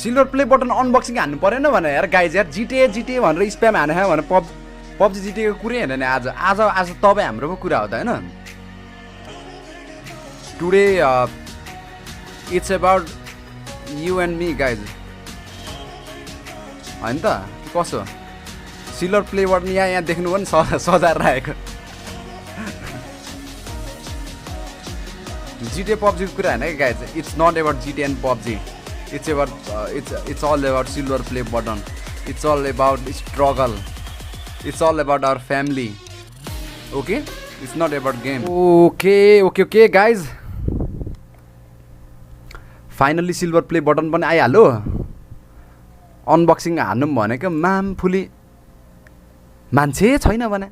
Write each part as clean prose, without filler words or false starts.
Silver play button unboxing हान्नु परेन भने यार गाइज यार जिटिए भनेर स्प्याम हाने भने पबजी जिटिएको कुरै होइन नि आज तपाईँ हाम्रो पो कुरा हो त होइन today it's about you and me guys होइन त कसो सिल्भर प्ले बटन यहाँ देख्नु पनि सजाएर राखेको जिटिए पबजीको कुरा होइन कि guys it's not about GTA and PUBG it's about it's all about silver play button. It's all about struggle. It's all about our family. Okay, it's not about game. Okay guys, finally silver play button पनि आइहाल्यो unboxing हान्नु भनेको माम फुली मान्छे छैन भने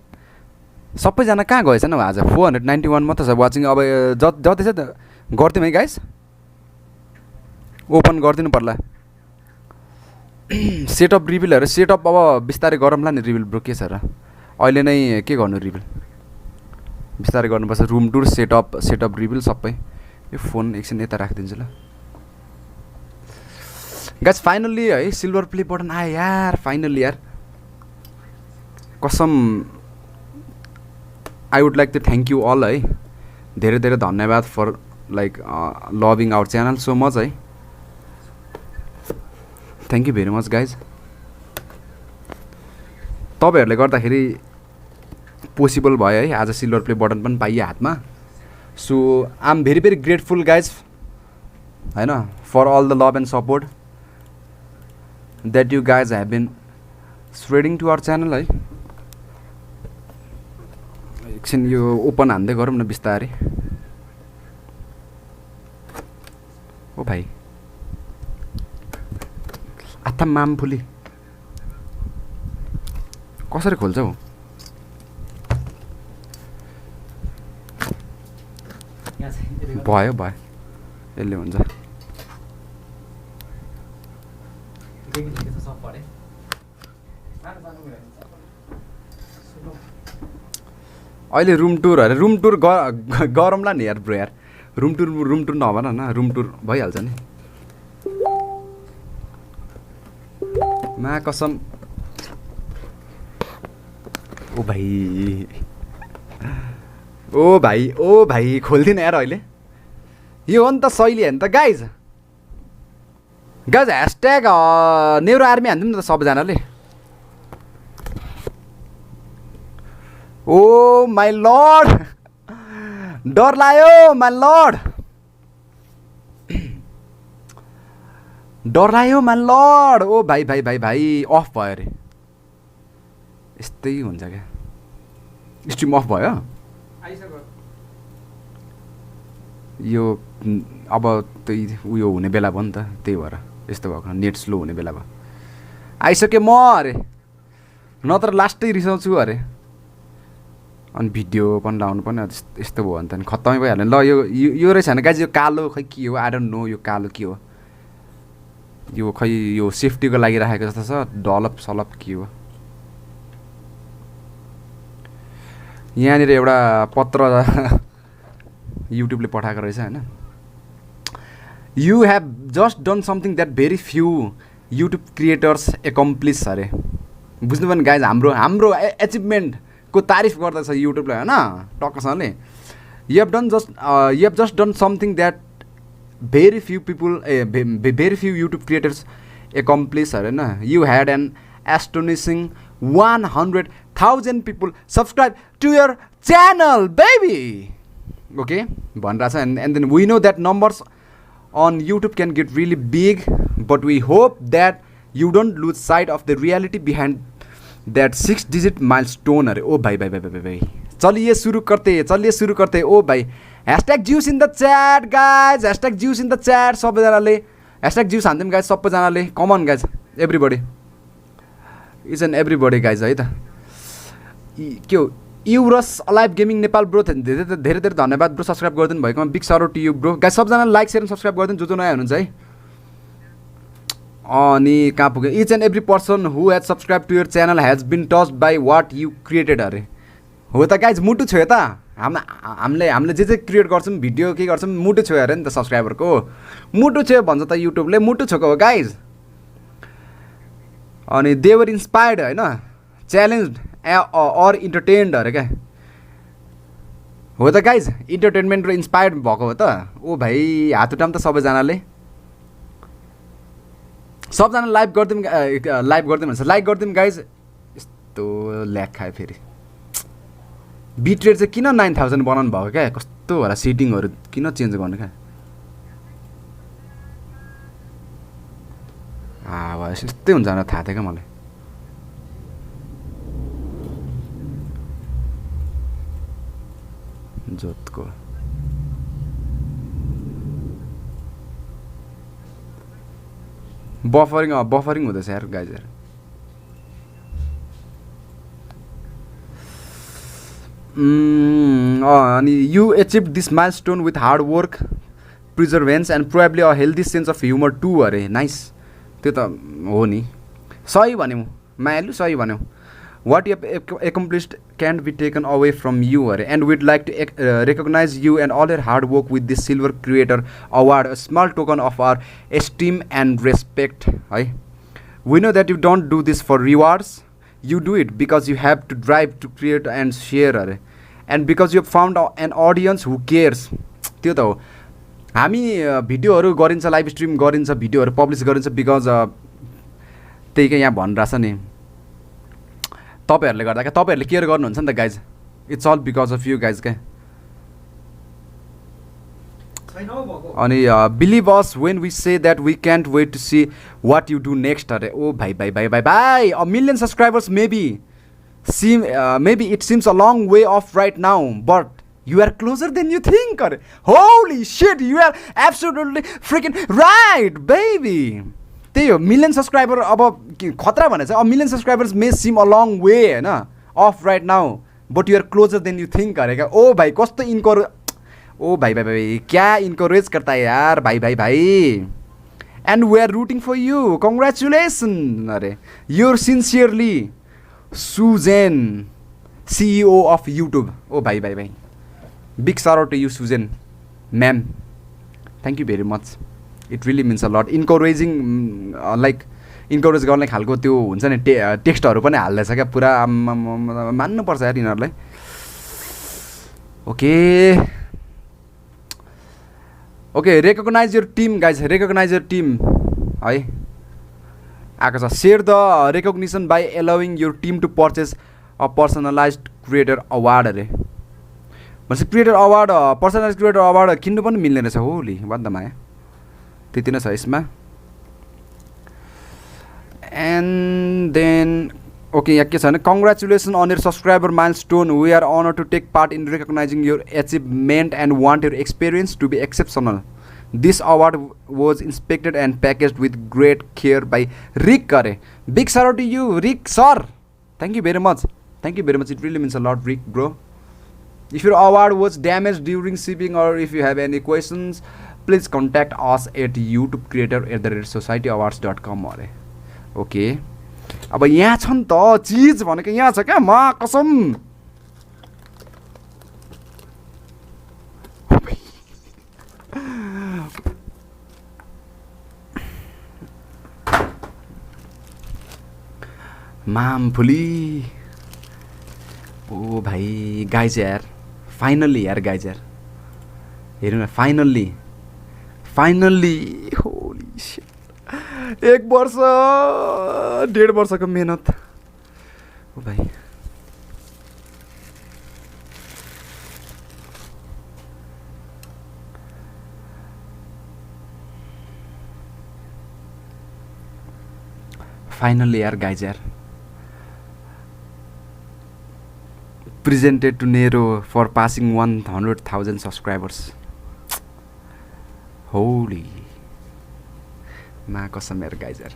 सबैजना कहाँ गएछन् अब आज 491 मात्र छ वाचिङ अब जति छ गर्दिउँ है गाइस ओपन गरिदिनु पर्ला सेटअप रिभिलहरू सेटअप अब बिस्तारै गरौँला नि रिभिल ब्रो के छ र अहिले नै के गर्नु रिभिल बिस्तारै गर्नुपर्छ रुम टुर सेटअप रिभिल सबै यो फोन एकछिन यता राखिदिन्छु ल गाइस फाइनल्ली है सिल्भर प्ले बटन आयो यार फाइनल्ली यार कसम I would like to thank you all है धेरै धेरै धन्यवाद for like loving our channel so much है thank you very much guys तपाईँहरूले गर्दाखेरि पोसिबल भयो है आज सिल्भर प्ले बटन पनि पाइयो हातमा so I am very very grateful guys होइन for all the love and support that you guys have been spreading to our channel है एकछिन यो ओपन हान्दै गरौँ न बिस्तारै ओ भाइ आत्ता माम फुली कसरी खोल्छ हौ भयो यसले हुन्छ अहिले रुम टुर अरे रुम टुर गरौँला नि यार ब्रो यार रुम टुर नभन न रुम टुर भइहाल्छ नि मा कसम ओ भाइ खोल्दिन यार अहिले यो हो नि त शैली होइन त गाइज ह्यासट्याग नेरो आर्मी हान्दिउँ नि त सबैजनाले ओ माई लर्ड डर लाग्यो माई लर्ड डरायो मान लर्ड ओ भाइ अफ भयो अरे यस्तै हुन्छ क्या स्ट्रिम अफ भयो यो अब त्यही उयो हुने बेला भयो नि त त्यही भएर यस्तो भएको नेट स्लो हुने बेला भयो आइसक्यो म अरे नत्र लास्टै रिसाउँछु अरे अनि भिडियो पनि लाउनु पर्ने यस्तो भयो भने त खत्तमै भइहाल्यो ल यो रहेछ भने गाइज यो कालो खै के हो आई डोन्ट नो यो कालो के हो यो खै यो सेफ्टीको लागि राखेको जस्तो छ डलप सलप के हो यहाँनिर एउटा पत्र युट्युबले पठाएको रहेछ होइन you have just done something that very few YouTube creators accomplish अरे बुझ्नु पनि गाइज हाम्रो एचिभमेन्टको तारिफ गर्दछ युट्युबले होइन टक्कसँगले you have just done something that very few people very few YouTube creators accomplish होइन you had an astonishing 100,000 people subscribe to your channel baby okay भनिरहेको छ and then we know that numbers on YouTube can get really big but we hope that you don't lose sight of the reality behind that 6-digit milestone अरे ओ भाइ चलिए सुरु करते ओ भाइ hashtag juice in the chat guys hashtag juice in the chat सबैजनाले hashtag juice हान्दिउँ गाइज सबैजनाले come on guys everybody is in everybody guys है त के हो yours alive gaming Nepal bro धेरै धेरै धन्यवाद ब्रो सब्सक्राइब गरिदिनु भएकोमा big shoutout to you bro guys सबैजनाले लाइक सेयर सब्सक्राइब गरिदिनु जो नयाँ हुनुहुन्छ है अनि कहाँ पुग्यो each and every person who has subscribe to your channel has been touched by what you created अरे हो त गाइज मुटु छोयो त हामीले जे क्रिएट गर्छौँ भिडियो के गर्छौँ मुटु छोयो अरे नि त सब्सक्राइबरको मुटु छोयो भन्छ त युट्युबले मुटु छोको हो गाइज अनि दे वर इन्स्पायर्ड होइन, च्यालेन्ज अर इन्टरटेन्ड अरे क्या हो त गाइज। इन्टरटेनमेन्ट र इन्सपायर्ड भएको हो त। ओ भाइ हात उठाउँ त सबैजनाले, सबजना लाइभ गरिदिउँ भन्छ, लाइक गरिदिउँ गाइज। यस्तो ल्याक खायो फेरि। बिट रेट चाहिँ किन 9000 बनाउनु भएको क्या, कस्तो होला सेटिङहरू किन चेन्ज गर्नु क्या। यस्तै हुन्छ भनेर थाहा थियो क्या मलाई। जोतको बफरिङ हुँदैछ यार गाइज यार। अनि you achieve this milestone with hard work, perseverance and probably a healthy sense of humour too अरे। नाइस, त्यो त हो नि, सही भन्यौ मायालु, सही भन्यौ। What you accomplished can't be taken away from you अरे, and we'd like to recognize you and all your hard work with this silver creator award, a small token of our esteem and respect है। We know that you don't do this for rewards, you do it because you have to drive to create and share अरे, and because you have found an audience who cares। त्यो त हो, हामी भिडियोहरू गरिन्छ, live stream गरिन्छ, भिडियोहरू publish गरिन्छ बिकज त्यही क्या यहाँ भनिरहेछ नि, तपाईँहरूले गर्दा क्या, तपाईँहरूले केयर गर्नुहुन्छ नि त guys. It's all because of you guys क्या। अनि believe us when we say that we can't wait to see what you do next अरे। ओ भाइ भाइ भाइ भाइ भाइ, a million subscribers maybe it seems a long way off right now, but you are closer than you think अरे। Holy shit, you are absolutely freaking right baby। त्यही हो, मिलियन सब्सक्राइबर अब खतरा भने चाहिँ, million subscribers may seem a long way होइन, off right now, but you are closer than you think अरे क्या। ओ भाइ कस्तो इन्करेज, ओ भाइ भाइ भाइ क्या इन्करेज करता है यार भाइ भाइ भाइ। And we are rooting for you, congratulation अरे। Your sincerely Susan, CEO of YouTube. ओ भाइ भाइ भाइ, big shout out to you Susan ma'am, thank you very much. It really means a lot. Encouraging like encourage गर्ने खालको त्यो हुन्छ नि, टेक्स्टहरू पनि हाल्दैछ क्या पुरा, मान्नुपर्छ यार यिनीहरूलाई। Okay, recognise your team guys, recognise your team है आएको छ। Share the recognition by allowing your team to purchase a personalise creator award अरे। भनेपछि creator award, personalise creator award किन्नु पनि मिल्ने रहेछ। होली बन्द माया, त्यति नै छ यसमा। एन्ड देन ओके, यहाँ के छ भने congratulation on your subscriber milestone, we are honour to take part in recognising your achievement and want your experience to be exceptional. This award was inspected and package with great care by Rick अरे। Big shout out to you Rick sir, thank you very much, thank you very much. It really means a lot Rick bro. If your award was damage during shipping or if you have any questions, please contact us at youtubecreator@societyawards.com अरे। Okay, अब यहाँ छ नि त चिज भनेको, यहाँ छ क्या, मा कसम। मामफुली, ओ भाइ गाइज यार, फाइनल्ली यार गाइज यार, हेर्नु न, फाइनल्ली होली शिट, 1 वर्ष 1.5 वर्षको मेहनत। ओ भाइ फाइनल्ली यार गाइज यार, presented to Nero for passing 100,000 subscribers. Holy मा कसम यार गाइज यार,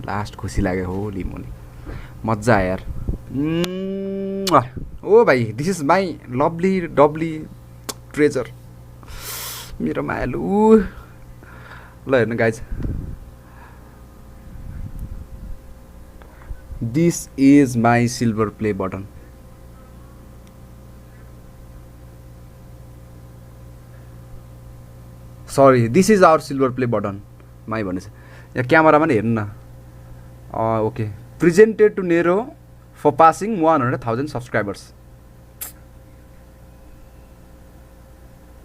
लास्ट खुसी लाग्यो। होली मोली मजा आयो यार। ओ भाइ, this is my lovely doubly treasure, मेरो मायालु। ल हेर्नु guys, this is my silver play button. Sorry, this is our silver play button. My भनेछ यहाँ क्यामेरामा नि हेर्नु न, ओके प्रेजेन्टेड टु नेरो फर पासिङ 100,000 सब्सक्राइबर्स.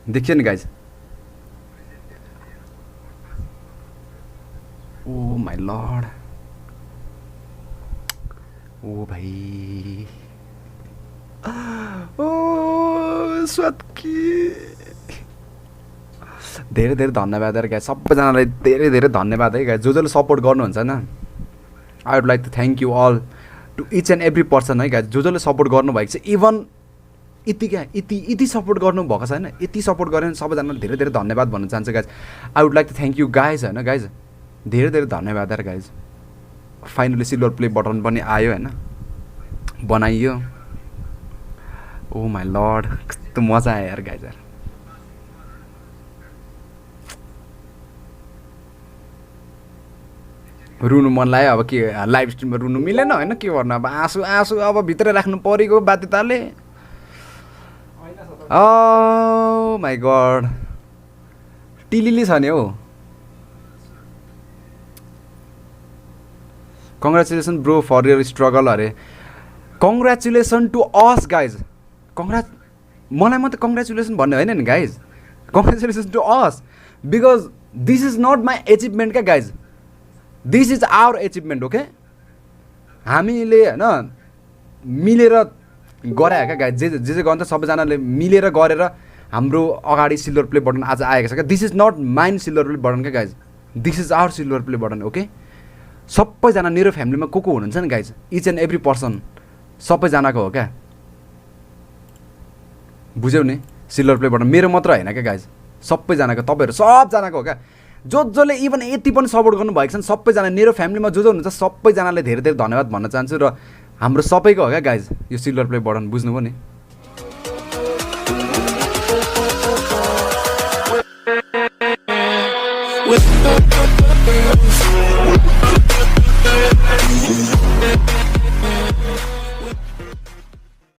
देखिए नि गाइज. Oh my lord. ओ भाइ ओ स्वतकी धेरै धेरै धन्यवाद यार गाइज. सबैजनालाई धेरै धेरै धन्यवाद है गाइज. जसले सपोर्ट गर्नुहुन्छ होइन. I would like to thank you all to each and every person है गाइज. जसले सपोर्ट गर्नुभएको छ. इभन यति सपोर्ट गर्नुभएको छ होइन. यति सपोर्ट गरेर सबैजनालाई धेरै धेरै धन्यवाद भन्न चाहन्छु guys. I would like to thank you guys होइन गाइज. धेरै धेरै धन्यवाद यार guys. Finally silver play button पनि आयो होइन. बनाइयो. ओ माई लर्ड कस्तो मजा आयो यार गाइज. यार रुनु मन लाग्यो. अब के लाइभ स्ट्रिममा रुनु मिलेन होइन. के गर्नु अब आँसु आँसु अब भित्र राख्नु परेको बाध्यताले. ओ माई गड टिलिली छ नि हौ. Congratulation bro for your struggle अरे. Congratulation to us guys. मलाई मात्रै कङ्ग्रेचुलेसन भन्ने होइन नि guys. Congratulation to us because this is not my achievement क्या guys. This is our achievement. Okay हामीले होइन मिलेर गरायो क्या गाइज. जे जे गर्छ सबैजनाले मिलेर गरेर हाम्रो अगाडि सिल्भर प्ले बटन आज आएको छ क्या. This is not mine silver play button क्या guys. This is our silver play button. Okay सबैजना मेरो फ्यामिलीमा को हुनुहुन्छ नि guys. Each and every person सबैजनाको हो क्या. बुझ्यौ नि. सिल्भर प्ले बटन मेरो मात्र होइन क्या गाइज. सबैजनाको तपाईँहरू सबजनाको हो क्या. जसले इभन यति पनि सपोर्ट गर्नुभएको छन् सबैजना मेरो फ्यामिलीमा जो हुनुहुन्छ सबैजनाले धेरै धेरै धन्यवाद भन्न चाहन्छु. र हाम्रो सबैको हो क्या गाइज यो सिल्भर प्ले बटन. बुझ्नुभयो नि.